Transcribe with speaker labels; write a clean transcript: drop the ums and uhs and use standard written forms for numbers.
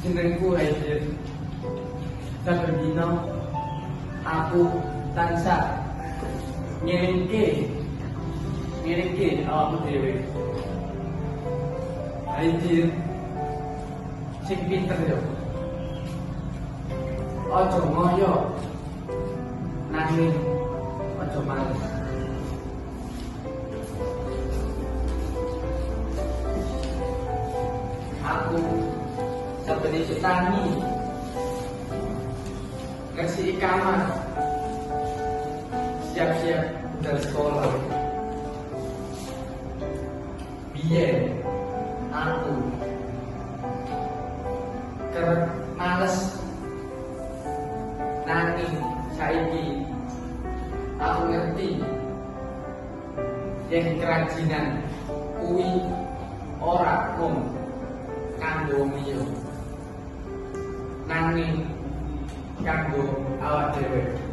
Speaker 1: Jenengku Haidir. Saben dina aku tansah ngiringke awakmu dhewe. Haidir sing pinter yo. Aja ngoyo nanging aja males. Aku seperti tani ngasih kamar siap-siap dari sekolah. Biyen aku kerep males nanging saiki aku ngerti yang kerajinan kuwi ora mung kanggo miyo nanging kanggo awak dhewe.